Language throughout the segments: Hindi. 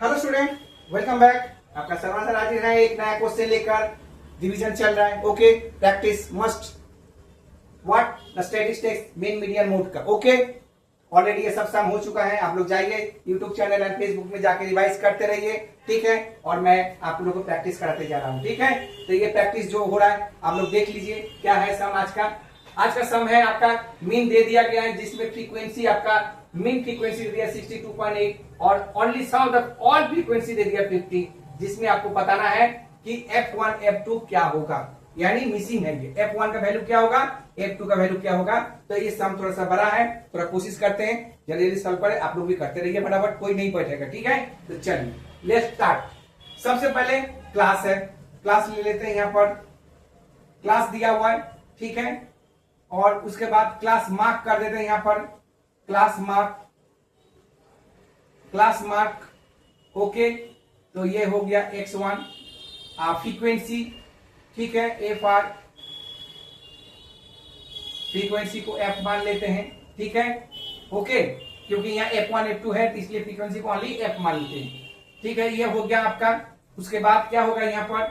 Hello student, welcome back. आपका सर्वर सर हाजिर है एक नया क्वेश्चन लेकर। डिवीजन चल रहा है। Okay, practice must what the statistics mean median mode का। ओके, ऑलरेडी ये सब सम हो चुका है। आप लोग जाइए यूट्यूब चैनल एंड फेसबुक में जाके रिवाइज करते रहिए, ठीक है। और मैं आप लोगों को प्रैक्टिस कराते जा रहा हूँ, ठीक है। तो ये प्रैक्टिस जो हो रहा है आप लोग देख लीजिए। क्या है सम आज का? आज का सम है आपका मीन दे दिया गया है, जिसमें फ्रीक्वेंसी आपका मीन फ्रीक्वेंसी दे दिया 62.8 और only sum of the all frequency दे दिया 50, जिसमें आपको बताना है कि F1 F2 क्या होगा। यानी मिसिंग है ये। F1 का वैल्यू क्या होगा, F2 का वैल्यू क्या होगा। तो ये सम थोड़ा सा बड़ा है, थोड़ा कोशिश करते हैं जल्दी जल्दी सॉल्व करें। आप लोग भी करते रहिए फटाफट, कोई नहीं बैठेगा, ठीक है। तो चलिए लेट्स स्टार्ट। सबसे पहले क्लास है, क्लास ले लेते हैं। यहाँ पर क्लास दिया हुआ है, ठीक है। और उसके बाद क्लास मार्क कर देते हैं। यहाँ पर क्लास मार्क ओके। तो ये हो गया x1 फ्रीक्वेंसी, ठीक है। एफ आर फ्रीक्वेंसी को f मान लेते हैं, ठीक है। ओके, क्योंकि यहाँ F1 F2 है तो इसलिए फ्रीक्वेंसी को ओनली f मान लेते हैं, ठीक है। ये हो गया आपका। उसके बाद क्या होगा यहाँ पर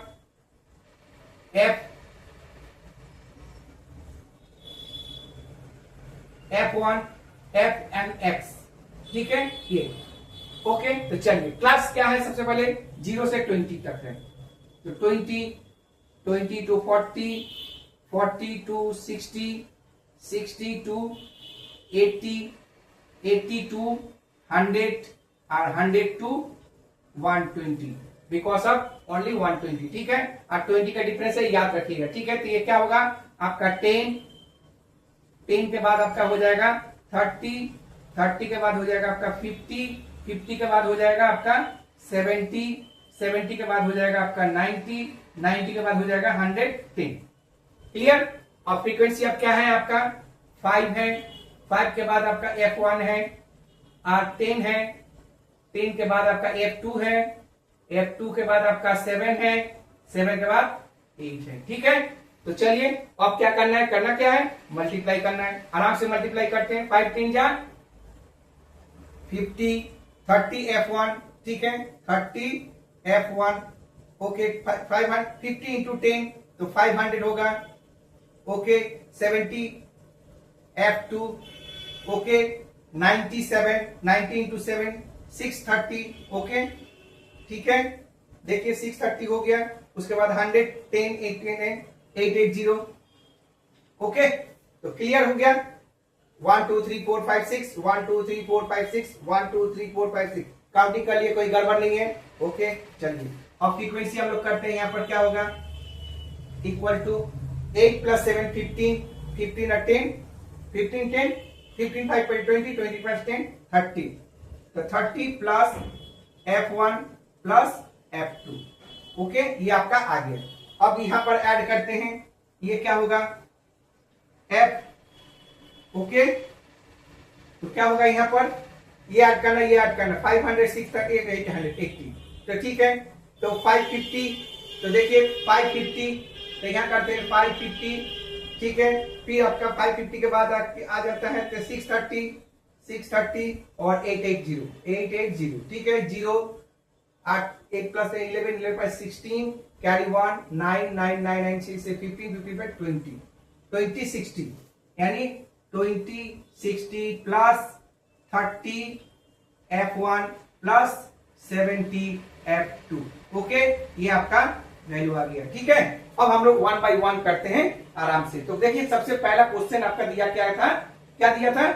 F1 F एंड X, ठीक है। ये ओके। तो चलिए क्लास क्या है, सबसे पहले 0 से 20 तक है। तो 20 टू 40, 40 टू 60, 60 टू 80, 80 टू 100 और 100 टू 120 बिकॉज ऑफ ओनली 120, ठीक है। और 20 का डिफरेंस है, याद रखिएगा, ठीक है। तो ये क्या होगा आपका 10 के बाद आपका हो जाएगा 30, 30 के बाद हो जाएगा आपका 50, 50 के बाद हो जाएगा आपका 70, 70 के बाद हो जाएगा आपका 90, 90 के बाद हो जाएगा 110। क्लियर। और फ्रीक्वेंसी अब क्या है आपका 5 है। 5 के बाद आपका F1 है और 10 है। 10 के बाद आपका F2 है। F2 के बाद आपका 7 है। 7 के बाद 8 है, ठीक है। तो चलिए अब क्या करना है, करना क्या है, मल्टीप्लाई करना है। आराम से मल्टीप्लाई करते हैं। 5 3 जा 50, 30 F1, ठीक है। 30 F1 ओके। 50 इंटू 10 तो 500 होगा, okay. 70 F2 okay. 97, 90 into 7 630, okay, ठीक है। देखिए 630 हो गया। उसके बाद 110 880, ओके। तो क्लियर हो गया। 1 2 3 4 5 6 1 2 3 4 5 6 1 2 3 4 5 6 काउंटिंग कर लिए, कोई गड़बड़ नहीं है, ओके। चलिए अब फ्रीक्वेंसी हम लोग करते हैं। यहाँ पर क्या होगा इक्वल टू 8 प्लस 7 15, 15 और 10 15 10 15 5 20 20 प्लस 10 30। तो 30 plus F1 plus F2, okay. ये आपका आ गया। अब यहां पर ऐड करते हैं। ये क्या होगा F, ओके। तो क्या होगा यहां पर ये ऐड करना, ये ऐड करना 500 630 880, तो ठीक है। तो 550, तो देखिए 550, तो यहां करते हैं 550, ठीक है। फिर आपका 550 के बाद आ जाता है तो 630 और 880, ठीक है। 0 8 प्लस 11 11 प्लस 16 कैरी 1 9 9 9 9 6 से 15 55 20 20 60, यानी 20 60 plus 30 F1 plus 70 F2, okay. ये आपका वैल्यू आ गया, ठीक है। अब हम लोग 1 बाय 1 करते हैं आराम से। तो देखिए सबसे पहला क्वेश्चन आपका दिया क्या था, क्या दिया था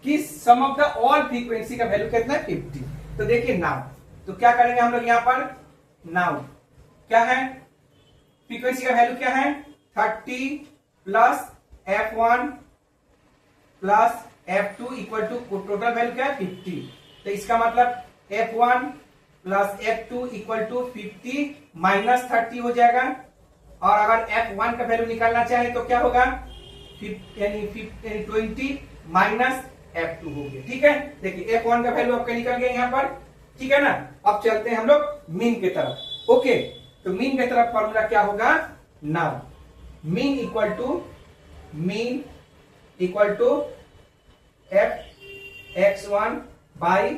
कि सम ऑफ द ऑल फ्रीक्वेंसी का वैल्यू कितना है 50। तो देखिए नाउ, तो क्या करेंगे हम लोग यहाँ पर नाउ, क्या है फ्रीक्वेंसी का वैल्यू क्या है 30 plus F1 plus F2 equal to total value क्या है 50। तो इसका मतलब F1 plus F2 equal to 50 minus 30 हो जाएगा। और अगर F1 का वैल्यू निकालना चाहे तो क्या होगा 20 माइनस F2 हो गया, ठीक है। देखिए F1 का वैल्यू आपका निकल गया यहाँ पर, ठीक है ना। अब चलते हैं हम लोग मीन की तरफ, ओके। तो मीन की तरफ फॉर्मूला क्या होगा now, mean equal to F X1 by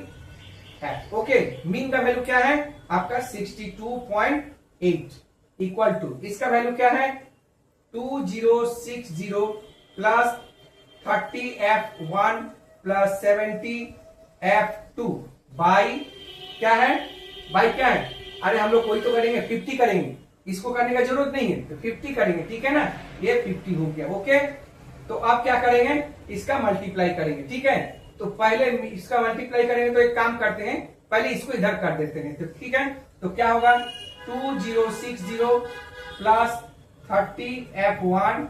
F. Okay, mean का वैल्यू क्या है आपका 62.8 इक्वल टू इसका वैल्यू क्या है 2060 plus 30F1 plus 70F2 by क्या है, बाई क्या है, अरे हम लोग कोई तो करेंगे 50 करेंगे, इसको करने का जरूरत नहीं है तो 50 करेंगे, ठीक है ना, ये 50 हो गया। ओके, तो अब क्या करेंगे इसका मल्टीप्लाई करेंगे, ठीक है, तो पहले इसका मल्टीप्लाई करेंगे तो एक काम करते हैं पहले इसको इधर कर देते हैं, तो ठीक है, तो क्या होगा 2060 plus 30F1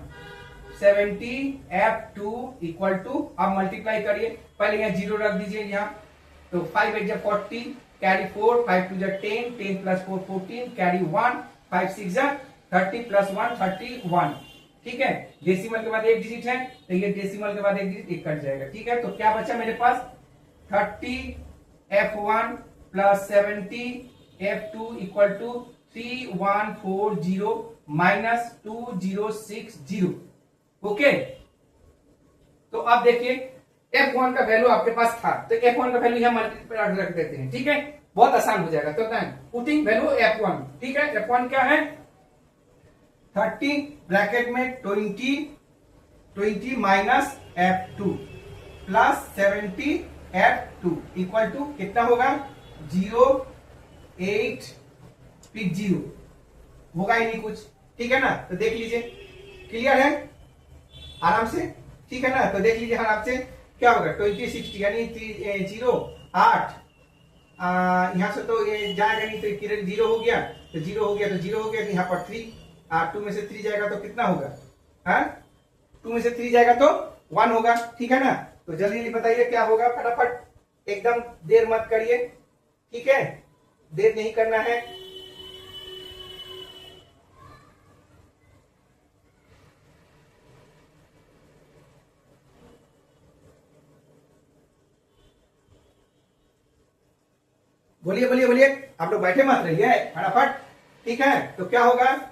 70F2 equal to, अब मल्टीप्लाई करिए, पहले यहाँ जीरो रख दीजिए यहाँ, तो 5 8 40 कैरी 4 5 2 10 10 प्लस 4 14 कैरी 1 5 6 30 प्लस 1 31, ठीक है, डेसिमल के बाद एक डिजिट है तो ये डेसिमल के बाद एक डिजिट एक कट जाएगा, ठीक है, तो क्या बचा मेरे पास 30F1 plus 70F2 equal to 3140 minus 2060। Okay, तो अब देखिए F1 का वैल्यू आपके पास था तो F1 का वैल्यू यहां मल्टीप्लाई रख देते हैं, ठीक है, बहुत आसान हो जाएगा, तो पुटिंग वैल्यू F1, ठीक है, F1 क्या है 30 ब्रैकेट में 20 minus F2 plus 70F2 equal to कितना होगा 0 8 फिर 0 होगा ही नहीं कुछ, ठीक है ना, तो देख लीजिए क्लियर है आराम से, ठीक है ना, तो देख लीजिए आराम से क्या होगा 20 60 यानी 0 8 यहां से तो ये जाएगा नहीं तो किरण 0 हो गया तो 0 हो गया तो 0 हो गया तो यहाँ पर 3 2 में से 3 जाएगा तो कितना होगा, हाँ 2 में से 3 जाएगा तो 1 होगा, ठीक है ना, तो जल्दी जल्दी बताइए क्या होगा, फटाफट, एकदम देर मत करिए, ठीक है, देर नहीं करना है। बोलिए बोलिए बोलिए, आप लोग बैठे मत रहिए फटाफट, ठीक है, तो क्या होगा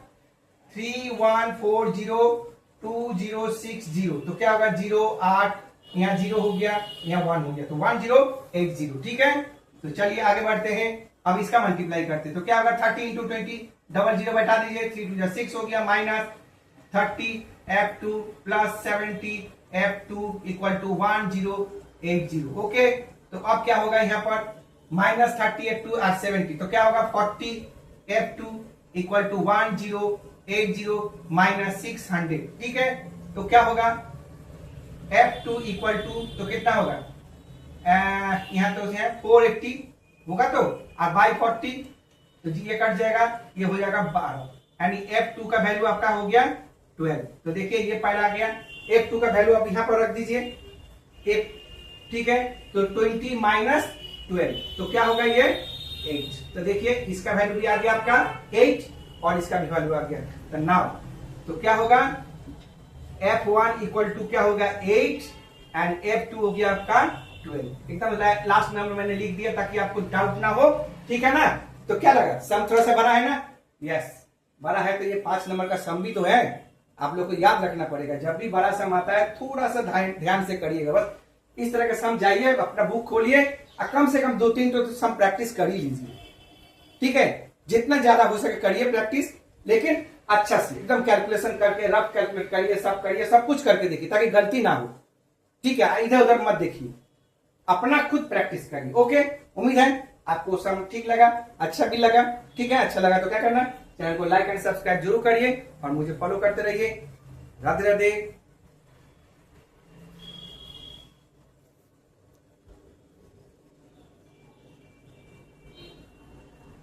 31402060 तो क्या होगा 0 8 यहाँ 0 हो गया यहाँ 1 हो गया तो 1080, ठीक है, तो चलिए आगे बढ़ते हैं, अब इसका मल्टीप्लाई करते हैं तो क्या होगा 30 इंटू 20 डबल 0 बैठा दीजिए 3 2 6 हो गया minus 30F2 plus 70F2 equal to 1080। Okay, तो अब क्या होगा यहाँ पर माइनस 30F2 और 70 तो क्या होगा 40F2 इक्वल टू 1080 माइनस 600, ठीक है, तो क्या होगा F2 इक्वल टू तो कितना होगा यहाँ तो 480 होगा तो और बाई 40 तो जी ये कट जाएगा ये हो जाएगा 12 यानी F2 का वैल्यू आपका हो गया 12। तो देखिए ये पहला आ गया, F2 का वैल्यू आप यहाँ पर रख दीजिए, ठीक है, तो 20 माइनस 12 तो क्या होगा ये 8, तो देखिए इसका वैल्यू भी आ गया आपका 8 और इसका भी वैल्यू आ गया, तो नाउ तो क्या होगा F1 इक्वल टू क्या होगा 8 एंड F2 हो गया आपका 12, एकदम लास्ट नंबर मैंने लिख दिया ताकि आपको डाउट ना हो, ठीक है ना, तो क्या लगा सम थोड़ा सा बड़ा है ना, यस बड़ा है, तो ये 5 नंबर का सम भी तो है, आप लोग को याद रखना पड़ेगा, जब भी बड़ा सम आता है थोड़ा सा ध्यान से करिएगा, बस इस तरह का सम जाइए अपना बुक खोलिए और कम से कम 2-3 तो सम प्रैक्टिस कर ही लीजिए, ठीक है, जितना ज्यादा हो सके करिए प्रैक्टिस, लेकिन अच्छा से एकदम कैलकुलेशन करके रफ कैलकुलेट करिए, सब कुछ करके देखिए ताकि गलती ना हो, ठीक है, इधर उधर मत देखिए, अपना खुद प्रैक्टिस करिए। ओके, उम्मीद है आपको सम ठीक लगा, अच्छा भी लगा, ठीक है, अच्छा लगा तो क्या करना, चैनल को लाइक एंड सब्सक्राइब जरूर करिए और मुझे फॉलो करते रहिए। राधे राधे।